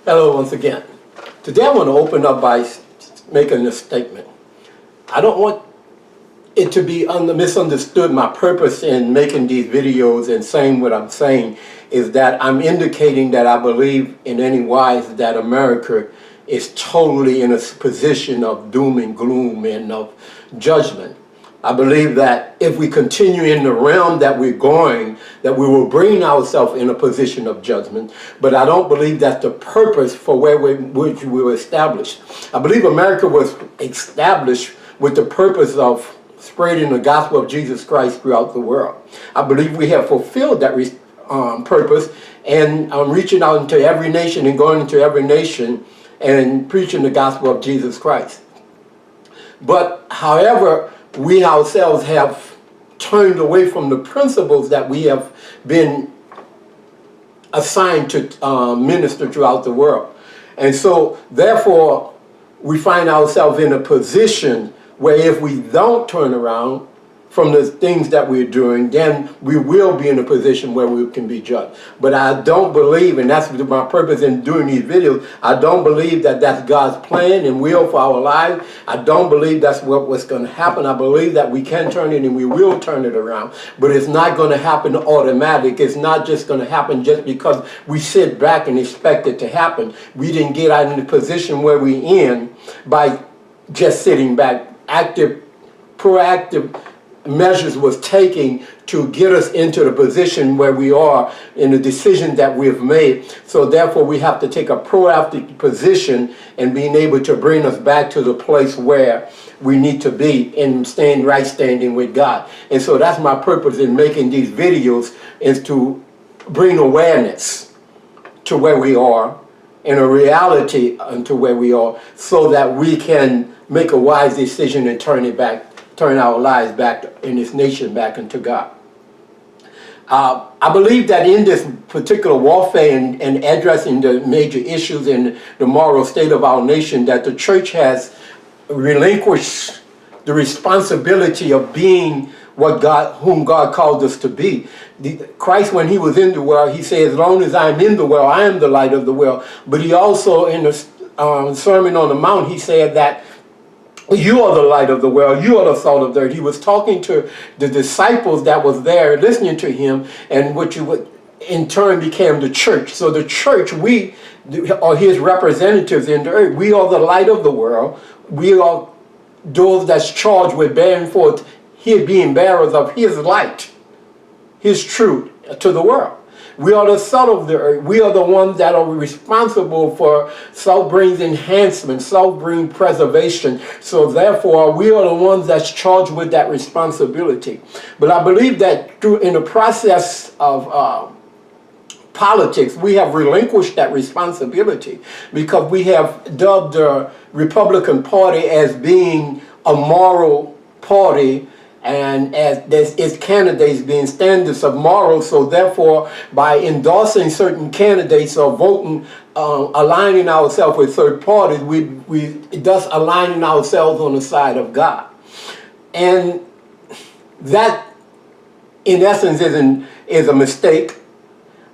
Hello once again. Today I want to open up by making a statement. I don't want it to be misunderstood. My purpose in making these videos and saying what I'm saying is that I'm indicating that I believe in any wise that America is totally in a position of doom and gloom and of judgment. I believe that if we continue in the realm that we're going, that we will bring ourselves in a position of judgment. But I don't believe that's the purpose for which we were established. I believe America was established with the purpose of spreading the gospel of Jesus Christ throughout the world. I believe we have fulfilled that purpose and reaching out into every nation and going into every nation and preaching the gospel of Jesus Christ. But however, we ourselves have turned away from the principles that we have been assigned to minister throughout the world. And so, therefore, we find ourselves in a position where if we don't turn around from the things that we're doing, then we will be in a position where we can be judged. But I don't believe, and that's my purpose in doing these videos, I don't believe that that's God's plan and will for our lives. I don't believe that's what's going to happen. I believe that we can turn it and we will turn it around. But it's not going to happen automatic. It's not just going to happen just because we sit back and expect it to happen. We didn't get out in the position where we're in by just sitting back. Proactive measures was taking to get us into the position where we are in the decision that we have made. So therefore we have to take a proactive position and being able to bring us back to the place where we need to be in right standing with God. And so that's my purpose in making these videos, is to bring awareness to where we are and a reality unto where we are, so that we can make a wise decision and turn our lives back in this nation back into God. I believe that in this particular warfare and addressing the major issues in the moral state of our nation, that the church has relinquished the responsibility of being whom God called us to be. Christ, when he was in the world, he said, as long as I'm in the world, I am the light of the world. But he also, in the Sermon on the Mount, he said that you are the light of the world, you are the salt of the earth. He was talking to the disciples that was there listening to him, and which in turn became the church. So the church, we are his representatives in the earth. We are the light of the world. We are those that's charged with bearing forth, being bearers of his light, his truth to the world. We are the salt of the earth. We are the ones that are responsible for salt brings enhancement, salt brings preservation. So therefore, we are the ones that's charged with that responsibility. But I believe that in the process of politics, we have relinquished that responsibility, because we have dubbed the Republican Party as being a moral party, and as its candidates being standards of morals. So therefore, by endorsing certain candidates or voting, aligning ourselves with third parties, we thus aligning ourselves on the side of God. And that, in essence, is a mistake.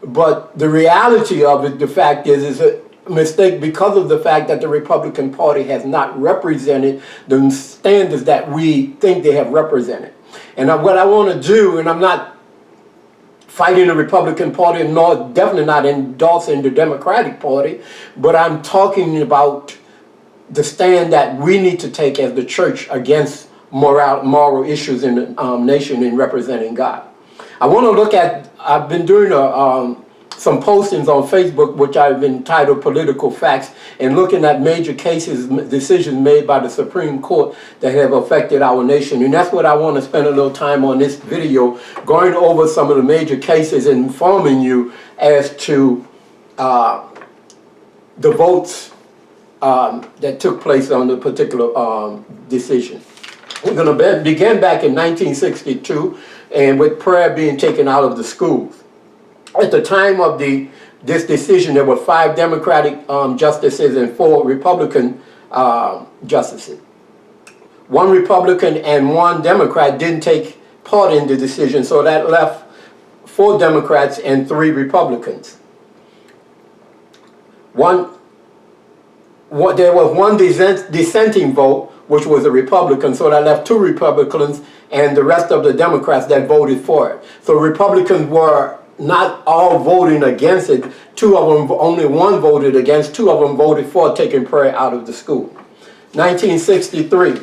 But the reality of it, the fact is a mistake because of the fact that the Republican Party has not represented the standards that we think they have represented. And what I want to do, and I'm not fighting the Republican Party, nor definitely not endorsing the Democratic Party, but I'm talking about the stand that we need to take as the church against moral issues in the nation in representing God. I want to look at, I've been doing some postings on Facebook, which I've been titled Political Facts, and looking at major cases, decisions made by the Supreme Court that have affected our nation. And that's what I want to spend a little time on this video, going over some of the major cases and informing you as to the votes that took place on the particular decision. We're going to begin back in 1962, and with prayer being taken out of the schools. At the time of this decision, there were 5 Democratic justices and 4 Republican justices. 1 Republican and 1 Democrat didn't take part in the decision, so that left 4 Democrats and 3 Republicans. One there was one dissenting vote, which was a Republican, so that left 2 Republicans and the rest of the Democrats that voted for it. So Republicans were not all voting against it. 2 of them, only 1 voted against, 2 of them voted for taking prayer out of the school. 1963,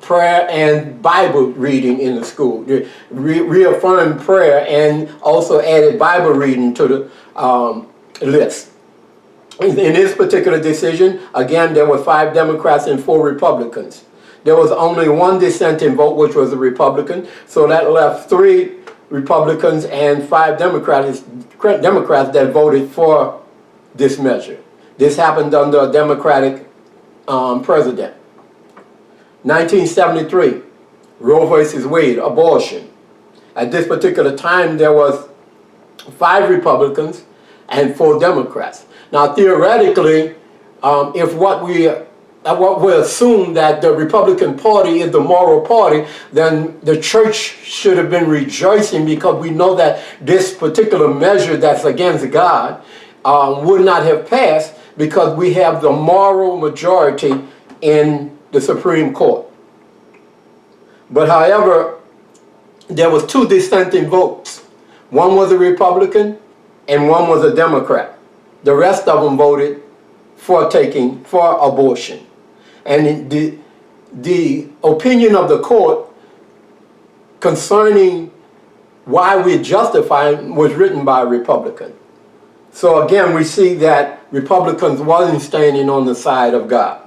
prayer and Bible reading in the school. Reaffirmed prayer and also added Bible reading to the list. In this particular decision, again, there were 5 Democrats and 4 Republicans. There was only 1 dissenting vote, which was a Republican, so that left 3 Republicans and 5 Democrats that voted for this measure. This happened under a Democratic president. 1973, Roe versus Wade, abortion. At this particular time, there was 5 Republicans and 4 Democrats. Now, theoretically, if what we assume that the Republican Party is the moral party, then the church should have been rejoicing, because we know that this particular measure that's against God would not have passed, because we have the moral majority in the Supreme Court. But however, there was 2 dissenting votes. One was a Republican and one was a Democrat. The rest of them voted for abortion. And the opinion of the court concerning why we justify was written by a Republican. So again, we see that Republicans wasn't standing on the side of God.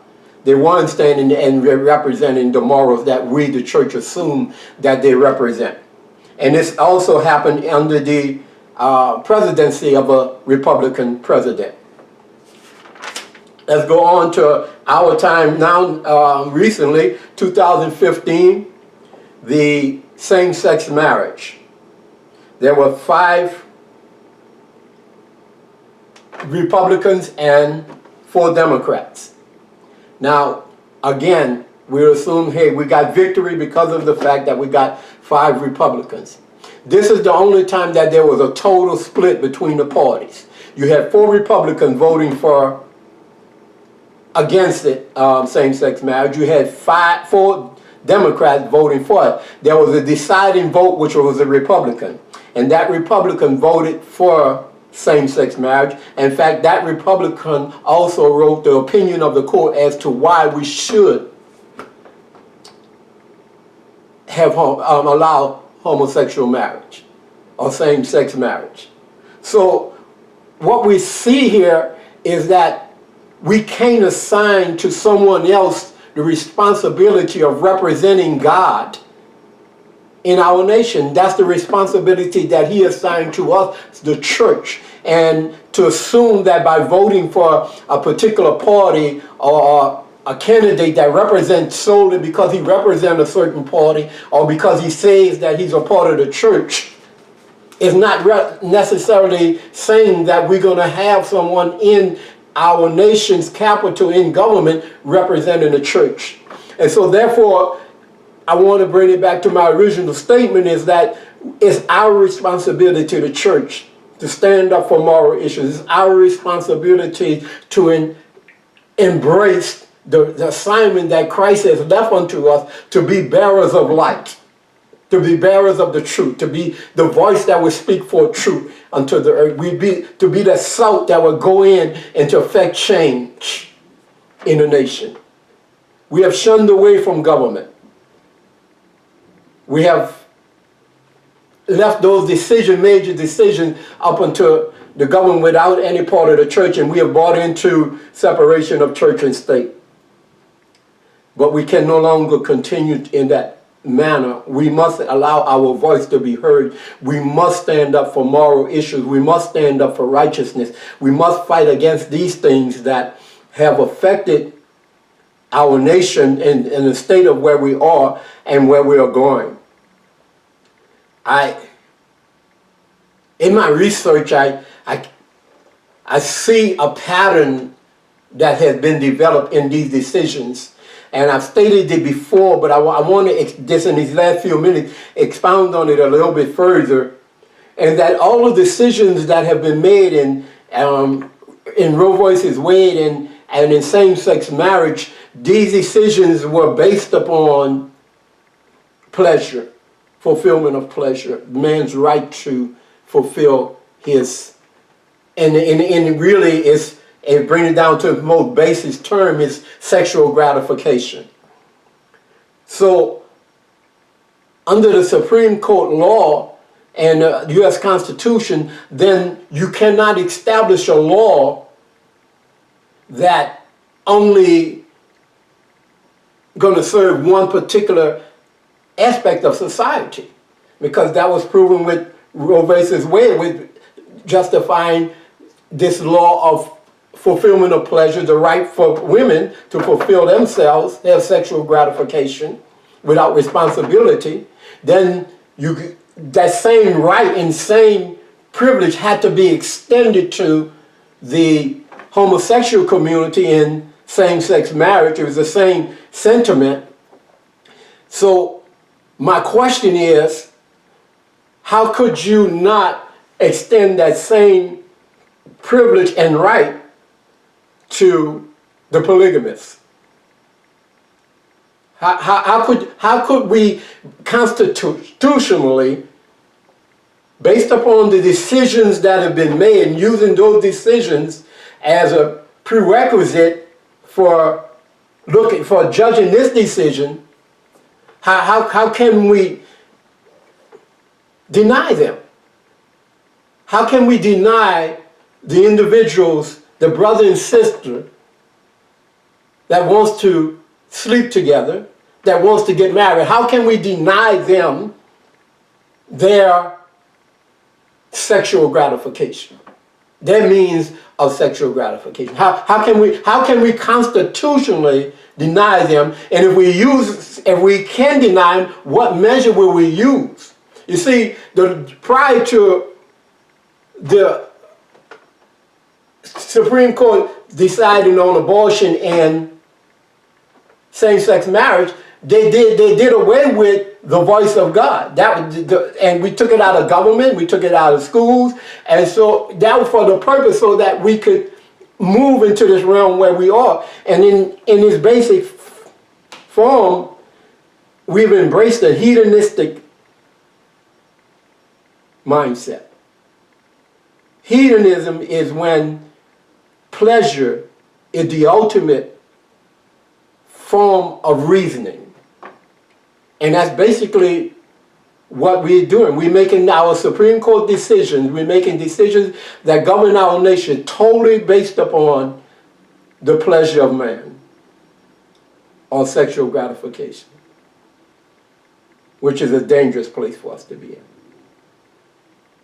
They weren't standing and representing the morals that we, the church, assume that they represent. And this also happened under the presidency of a Republican president. Let's go on to our time now. Recently, 2015, the same-sex marriage. There were 5 Republicans and 4 Democrats. Now, again, we assume, hey, we got victory because of the fact that we got 5 Republicans. This is the only time that there was a total split between the parties. You had 4 Republicans voting against it, same-sex marriage. You had 4 Democrats voting for it. There was a deciding vote, which was a Republican. And that Republican voted for same-sex marriage. In fact, that Republican also wrote the opinion of the court as to why we should have allow homosexual marriage or same-sex marriage. So what we see here is that we can't assign to someone else the responsibility of representing God in our nation. That's the responsibility that he assigned to us, the church. And to assume that by voting for a particular party or a candidate that represents solely because he represents a certain party or because he says that he's a part of the church is not necessarily saying that we're going to have someone in our nation's capital in government representing the church. And so therefore, I want to bring it back to my original statement, is that it's our responsibility to the church to stand up for moral issues. It's our responsibility to embrace the assignment that Christ has left unto us, to be bearers of light, to be bearers of the truth, to be the voice that will speak for truth unto the earth. To be the salt that will go in and to affect change in the nation. We have shunned away from government. We have left those major decisions up until the government without any part of the church, and we have bought into separation of church and state. But we can no longer continue in that manner. We must allow our voice to be heard. We must stand up for moral issues. We must stand up for righteousness. We must fight against these things that have affected our nation in the state of where we are and where we are going. In my research, I see a pattern that has been developed in these decisions. And I've stated it before, but I want to, just in these last few minutes, expound on it a little bit further. And that all the decisions that have been made in Roe versus Wade And in same-sex marriage, these decisions were based upon pleasure, fulfillment of pleasure, man's right to fulfill his, and really it's, and bring it down to the most basic term, is sexual gratification. So under the Supreme Court law and the U.S. Constitution, then you cannot establish a law that only going to serve one particular aspect of society, because that was proven with Roe versus Wade, with justifying this law of fulfillment of pleasure, the right for women to fulfill themselves, their sexual gratification without responsibility. Then that same right and same privilege had to be extended to the homosexual community in same-sex marriage. It was the same sentiment. So my question is, how could you not extend that same privilege and right to the polygamists? How could we constitutionally, based upon the decisions that have been made, and using those decisions as a prerequisite for judging this decision, how can we deny them? How can we deny the individuals, the brother and sister that wants to sleep together, that wants to get married? How can we deny them their sexual gratification, their means of sexual gratification? How can we constitutionally deny them? And if we can deny them, what measure will we use? You see, prior to the Supreme Court deciding on abortion and same-sex marriage, they did away with the voice of God. And we took it out of government, we took it out of schools, and so that was for the purpose so that we could move into this realm where we are. And in its basic form, we've embraced a hedonistic mindset. Hedonism is when pleasure is the ultimate form of reasoning. And that's basically what we're doing. We're making our Supreme Court decisions. We're making decisions that govern our nation totally based upon the pleasure of man or sexual gratification, which is a dangerous place for us to be in.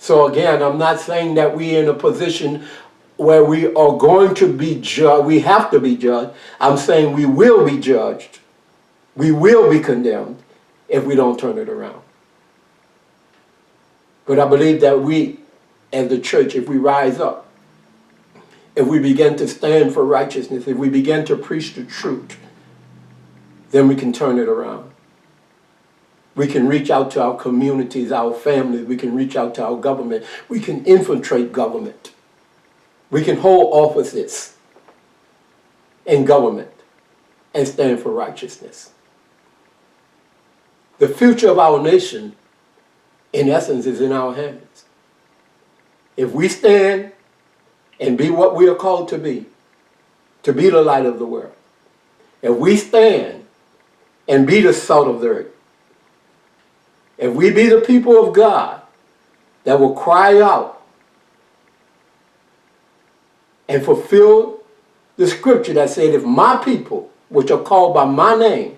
So again, I'm not saying that we're in a position where we are going to be judged, we have to be judged. I'm saying we will be judged. We will be condemned if we don't turn it around. But I believe that we, as the church, if we rise up, if we begin to stand for righteousness, if we begin to preach the truth, then we can turn it around. We can reach out to our communities, our families. We can reach out to our government. We can infiltrate government. We can hold offices in government and stand for righteousness. The future of our nation, in essence, is in our hands. If we stand and be what we are called to be the light of the world, if we stand and be the salt of the earth, if we be the people of God that will cry out and fulfill the scripture that said, if my people, which are called by my name,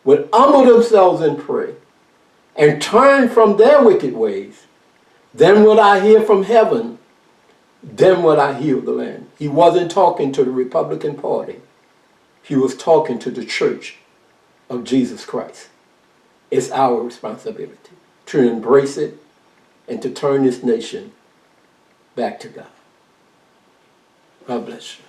would humble themselves and pray and turn from their wicked ways, then will I hear from heaven, then will I heal the land. He wasn't talking to the Republican Party. He was talking to the church of Jesus Christ. It's our responsibility to embrace it and to turn this nation back to God. God bless you.